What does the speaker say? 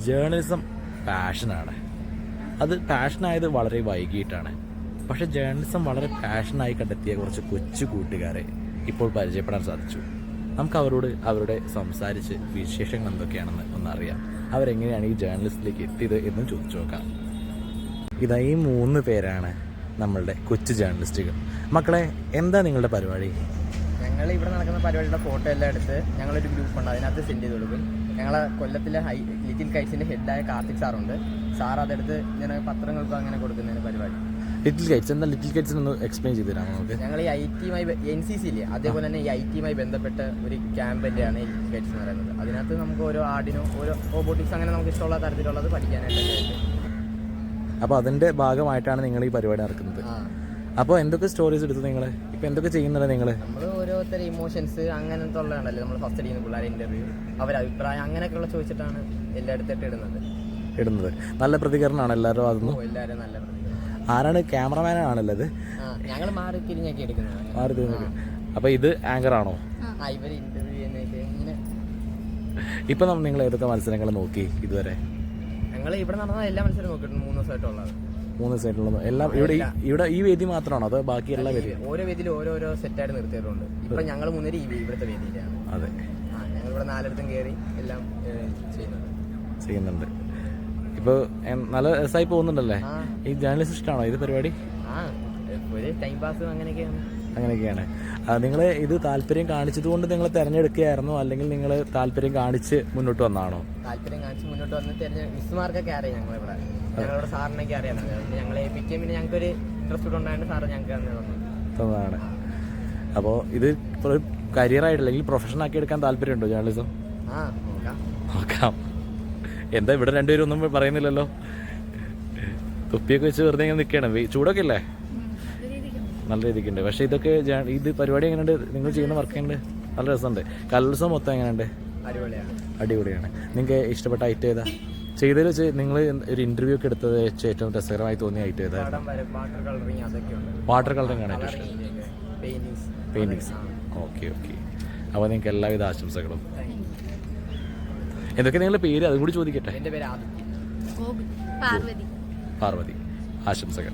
Journalism പാഷനാണ്. അത് പാഷനായത് വളരെ വൈകിട്ടാണ്. പക്ഷേ ജേർണലിസം വളരെ പാഷനായി കണ്ടെത്തിയ കുറച്ച് കൊച്ചു കൂട്ടുകാരെ ഇപ്പോൾ പരിചയപ്പെടാൻ സാധിച്ചു. നമുക്ക് അവരോട് അവരുടെ സംസാരിച്ച് വിശേഷങ്ങൾ എന്തൊക്കെയാണെന്ന് ഒന്നറിയാം. അവരെങ്ങനെയാണ് ഈ ജേർണലിസ്റ്റിലേക്ക് എത്തിയത് എന്നും ചോദിച്ചു നോക്കാം. ഇതാ ഈ 3 പേരാണ് നമ്മളുടെ കൊച്ചു ജേർണലിസ്റ്റുകൾ. മക്കളെ, എന്താ നിങ്ങളുടെ പരിപാടി? ഞങ്ങൾ ഇവിടെ നടക്കുന്ന പരിപാടിയുടെ ഫോട്ടോ എല്ലാം എടുത്ത് ഞങ്ങളൊരു ഗ്രൂപ്പുണ്ട്, അതിനകത്ത് സെൻഡ് ചെയ്ത് കൊടുക്കും. ഞങ്ങളെ കൊല്ലത്തിലെ ലിറ്റിൽ കൈറ്റ്സിൻ്റെ ഹെഡായ കാർത്തിക് സാറുണ്ട്. സാർ അതെടുത്ത് ഇങ്ങനെ പത്രങ്ങൾക്കും അങ്ങനെ കൊടുക്കുന്നതിന് പരിപാടി. ലിറ്റിൽ കൈറ്റ്സ് എന്താ? ലിറ്റിൽ കൈറ്റ്സ് ഒന്ന് എക്സ്പ്ലെയിൻ ചെയ്ത് തരാമോ നമുക്ക്? ഞങ്ങൾ ഈ NCC ഇല്ലേ, അതേപോലെ തന്നെ ഈ IT-യുമായി ബന്ധപ്പെട്ട ഒരു ക്യാമ്പൻ്റെയാണ് ഈ ലിറ്റിൽ കൈറ്റ്സ് എന്ന് പറയുന്നത്. അതിനകത്ത് നമുക്ക് ഓരോ ആർഡിനോ ഓരോ റോബോട്ടിക്സ് അങ്ങനെ നമുക്ക് ഇഷ്ടമുള്ള തരത്തിലുള്ളത് പഠിക്കാനായിട്ട്. അപ്പോൾ അതിൻ്റെ ഭാഗമായിട്ടാണ് നിങ്ങൾ ഈ പരിപാടി നടക്കുന്നത്. അപ്പോൾ എന്തൊക്കെ സ്റ്റോറീസ് എടുത്തു നിങ്ങൾ? ഇപ്പോൾ എന്തൊക്കെ ചെയ്യുന്നുണ്ട് നിങ്ങൾ? നമ്മൾ ഓരോരുത്തർ ഇമോഷൻസ് അങ്ങനത്തെ ഉള്ളതാണല്ലോ നമ്മൾ ഫസ്റ്റ് ചെയ്യുന്ന പിള്ളേരെ ഇൻ്റർവ്യൂ, അവരുടെ അഭിപ്രായം അങ്ങനെയൊക്കെയുള്ള ചോദിച്ചിട്ടാണ് എല്ലായിടത്തായിട്ട് ഇടുന്നത്. നല്ല പ്രതികരണമാണ് എല്ലാവരും. അതൊന്നും എല്ലാവരും നല്ല പ്രതികരണം. ആരാണ്? ക്യാമറമാനാണല്ലത്? ഞങ്ങൾ മാറി തിരിഞ്ഞൊക്കെ എടുക്കുന്നത്. മാറി തിരിഞ്ഞൊക്കെ. അപ്പോൾ ഇത് ആങ്കറാണോ? ഇവർ ഇൻ്റർവ്യൂ ചെയ്യുന്നതൊക്കെ ഇങ്ങനെ. ഇപ്പം നിങ്ങൾ ഏതൊക്കെ മത്സരങ്ങൾ നോക്കി ഇതുവരെ? ഞങ്ങൾ ഇവിടെ നടന്ന എല്ലാ മത്സരവും നോക്കിയിട്ടുണ്ട്. 3 ദിവസമായിട്ടുള്ളത്. 3 ദിവസമായിട്ടുള്ളത് എല്ലാം ഇവിടെ ഈ വേദി മാത്രമാണോ അതോ ബാക്കി എല്ലാ വേദിയും? ഓരോ വേദിയിലും ഓരോരോ സെറ്റായിട്ട് നിർത്തിയിട്ടുണ്ട്. ഇപ്പം ഞങ്ങൾ 3 ഇവിടുത്തെ വേദിയിലാണ്. അതെ, ഞങ്ങൾ ഇവിടെ 4 കയറി എല്ലാം ചെയ്യുന്നുണ്ട്. ഇപ്പോൾ നല്ല രസമായി പോകുന്നുണ്ടല്ലേ? ഈ ജേർണലിസ്റ്റ് ഇഷ്ടമാണോ ഇത് പരിപാടി? ഒരു ടൈം പാസ് അങ്ങനെയൊക്കെയാണ്. നിങ്ങൾ ഇത് താല്പര്യം കാണിച്ചതുകൊണ്ട് നിങ്ങൾ തിരഞ്ഞെടുക്കുകയായിരുന്നോ, അല്ലെങ്കിൽ നിങ്ങൾ താല്പര്യം കാണിച്ച് മുന്നോട്ട് വന്നാണോ? താല്പര്യം കാണിച്ച് മുന്നോട്ട് വന്ന് മിസ്സുമാർക്കൊക്കെ അറിയാം. ഞങ്ങളിവിടെ സാറിനൊക്കെ അറിയാം. ഞങ്ങളെ ഏൽപ്പിക്കുകയും പിന്നെ ഞങ്ങൾക്കൊരു ഇൻട്രസ്റ്റ് ഉണ്ടായത് സാറ് ഞങ്ങൾക്ക് തന്നതാണ്. അപ്പോൾ ഇത് ഒരു കരിയറായിട്ട് അല്ലെങ്കിൽ പ്രൊഫഷനാക്കി എടുക്കാൻ താല്പര്യമുണ്ടോ ജേർണലിസം? നോക്കാം. എന്താ ഇവിടെ രണ്ടുപേരും ഒന്നും പറയുന്നില്ലല്ലോ? തൊപ്പിയൊക്കെ വെച്ച് വെറുതെ ഇങ്ങനെ നിൽക്കുകയാണ്. ചൂടൊക്കെ ഇല്ലേ? നല്ല രീതിക്കുണ്ട്. പക്ഷേ ഇതൊക്കെ ഇത് പരിപാടി എങ്ങനെയുണ്ട്? നിങ്ങൾ ചെയ്യുന്ന വർക്ക് എങ്ങനെയുണ്ട്? നല്ല രസമുണ്ട്. കലോത്സവം മൊത്തം എങ്ങനെയുണ്ട്? അടിപൊളിയാണ്. നിങ്ങൾക്ക് ഇഷ്ടപ്പെട്ട ഐറ്റം ഏതാ? ചെയ്തതിൽ വെച്ച് നിങ്ങൾ ഒരു ഇൻ്റർവ്യൂ ഒക്കെ എടുത്തത് വെച്ച് ഏറ്റവും രസകരമായി തോന്നിയ ഐറ്റം ഏതാ? വാട്ടർ കളറിങ് ആണ് ഏറ്റവും ഇഷ്ടം. പെയിൻറ്റിങ്സ്. ഓക്കെ. അപ്പോൾ നിങ്ങൾക്ക് എല്ലാവിധ ആശംസകളും. എന്തൊക്കെ നിങ്ങളുടെ പേര് അതും കൂടി ചോദിക്കട്ടെ? എൻ്റെ പേര് പാർവതി. ആശംസകൾ.